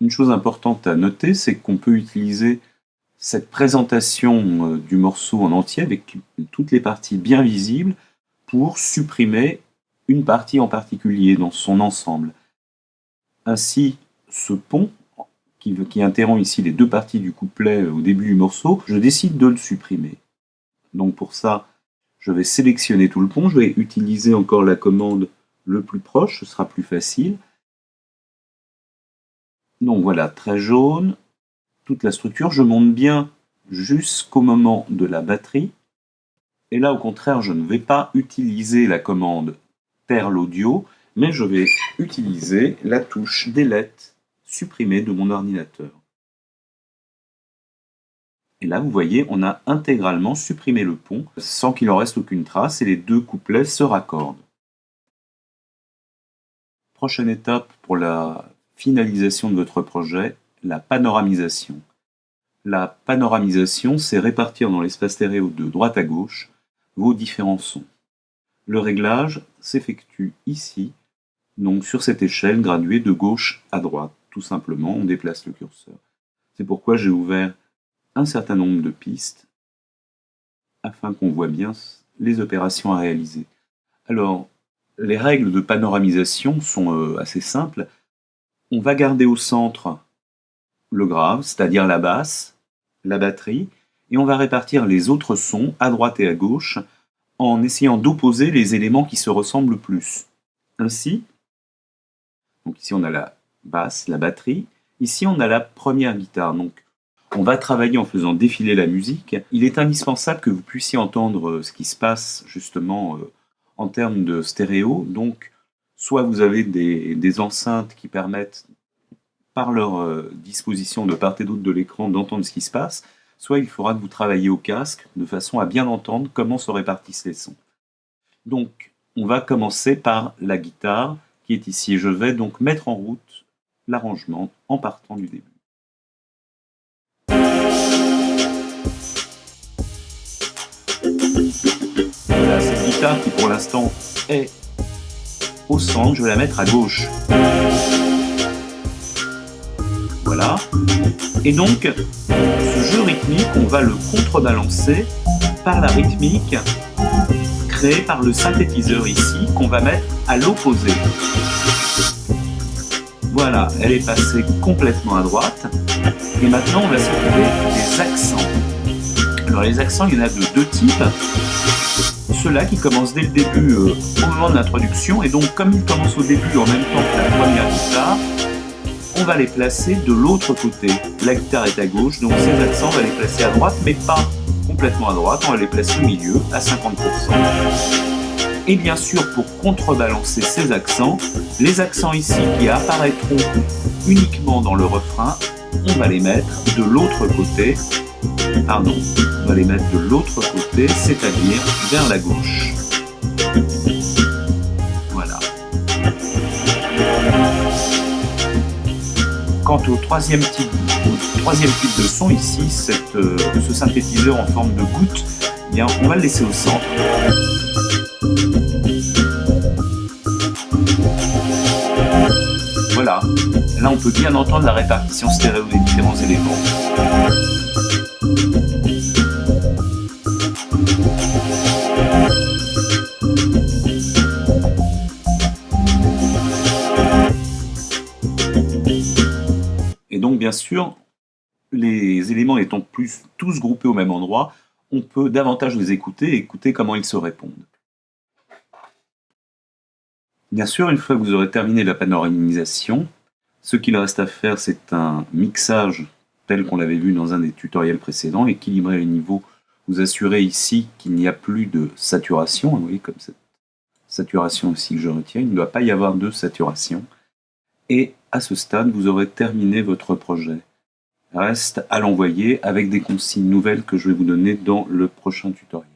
Une chose importante à noter, c'est qu'on peut utiliser cette présentation du morceau en entier avec toutes les parties bien visibles pour supprimer une partie en particulier dans son ensemble. Ainsi, ce pont qui interrompt ici les deux parties du couplet au début du morceau, je décide de le supprimer. Donc pour ça, je vais sélectionner tout le pont, je vais utiliser encore la commande le plus proche, ce sera plus facile. Donc voilà, trait jaune, toute la structure, je monte bien jusqu'au moment de la batterie. Et là, au contraire, je ne vais pas utiliser la commande Perl Audio, mais je vais utiliser la touche Delete supprimée de mon ordinateur. Et là, vous voyez, on a intégralement supprimé le pont sans qu'il en reste aucune trace et les deux couplets se raccordent. Prochaine étape pour la finalisation de votre projet, la panoramisation. La panoramisation, c'est répartir dans l'espace stéréo de droite à gauche vos différents sons. Le réglage s'effectue ici, donc sur cette échelle graduée de gauche à droite. Tout simplement, on déplace le curseur. C'est pourquoi j'ai ouvert un certain nombre de pistes afin qu'on voit bien les opérations à réaliser. Alors, les règles de panoramisation sont assez simples. On va garder au centre le grave, c'est-à-dire la basse, la batterie, et on va répartir les autres sons à droite et à gauche en essayant d'opposer les éléments qui se ressemblent le plus. Ainsi, donc ici on a la basse, la batterie, ici on a la première guitare. Donc on va travailler en faisant défiler la musique. Il est indispensable que vous puissiez entendre ce qui se passe justement en termes de stéréo. Donc soit vous avez des enceintes qui permettent par leur disposition de part et d'autre de l'écran d'entendre ce qui se passe, soit il faudra que vous travailliez au casque de façon à bien entendre comment se répartissent les sons. Donc, on va commencer par la guitare qui est ici. Je vais donc mettre en route l'arrangement en partant du début. Voilà, cette guitare qui pour l'instant est au centre, je vais la mettre à gauche. Voilà. Et donc, ce jeu rythmique, on va le contrebalancer par la rythmique créée par le synthétiseur ici, qu'on va mettre à l'opposé. Voilà, elle est passée complètement à droite. Et maintenant, on va s'occuper des accents. Alors, les accents, il y en a de deux types. Ceux-là qui commencent dès le début, au moment de l'introduction. Et donc, comme ils commencent au début en même temps que la première guitare, on va les placer de l'autre côté. La guitare est à gauche, donc ces accents, on va les placer à droite, mais pas complètement à droite, on va les placer au milieu, à 50%. Et bien sûr, pour contrebalancer ces accents, les accents ici qui apparaîtront uniquement dans le refrain, on va les mettre de l'autre côté, on va les mettre de l'autre côté, c'est-à-dire vers la gauche. Voilà. Quant au troisième type de son ici, ce synthétiseur en forme de goutte, eh bien, on va le laisser au centre. Voilà, là on peut bien entendre la répartition stéréo des différents éléments. Et donc bien sûr, les éléments étant tous groupés au même endroit, on peut davantage les écouter et écouter comment ils se répondent. Bien sûr, une fois que vous aurez terminé la panoramisation, ce qu'il reste à faire, c'est un mixage tel qu'on l'avait vu dans un des tutoriels précédents, équilibrer les niveaux, vous assurez ici qu'il n'y a plus de saturation, vous voyez comme cette saturation aussi que je retiens, il ne doit pas y avoir de saturation, et à ce stade, vous aurez terminé votre projet. Reste à l'envoyer avec des consignes nouvelles que je vais vous donner dans le prochain tutoriel.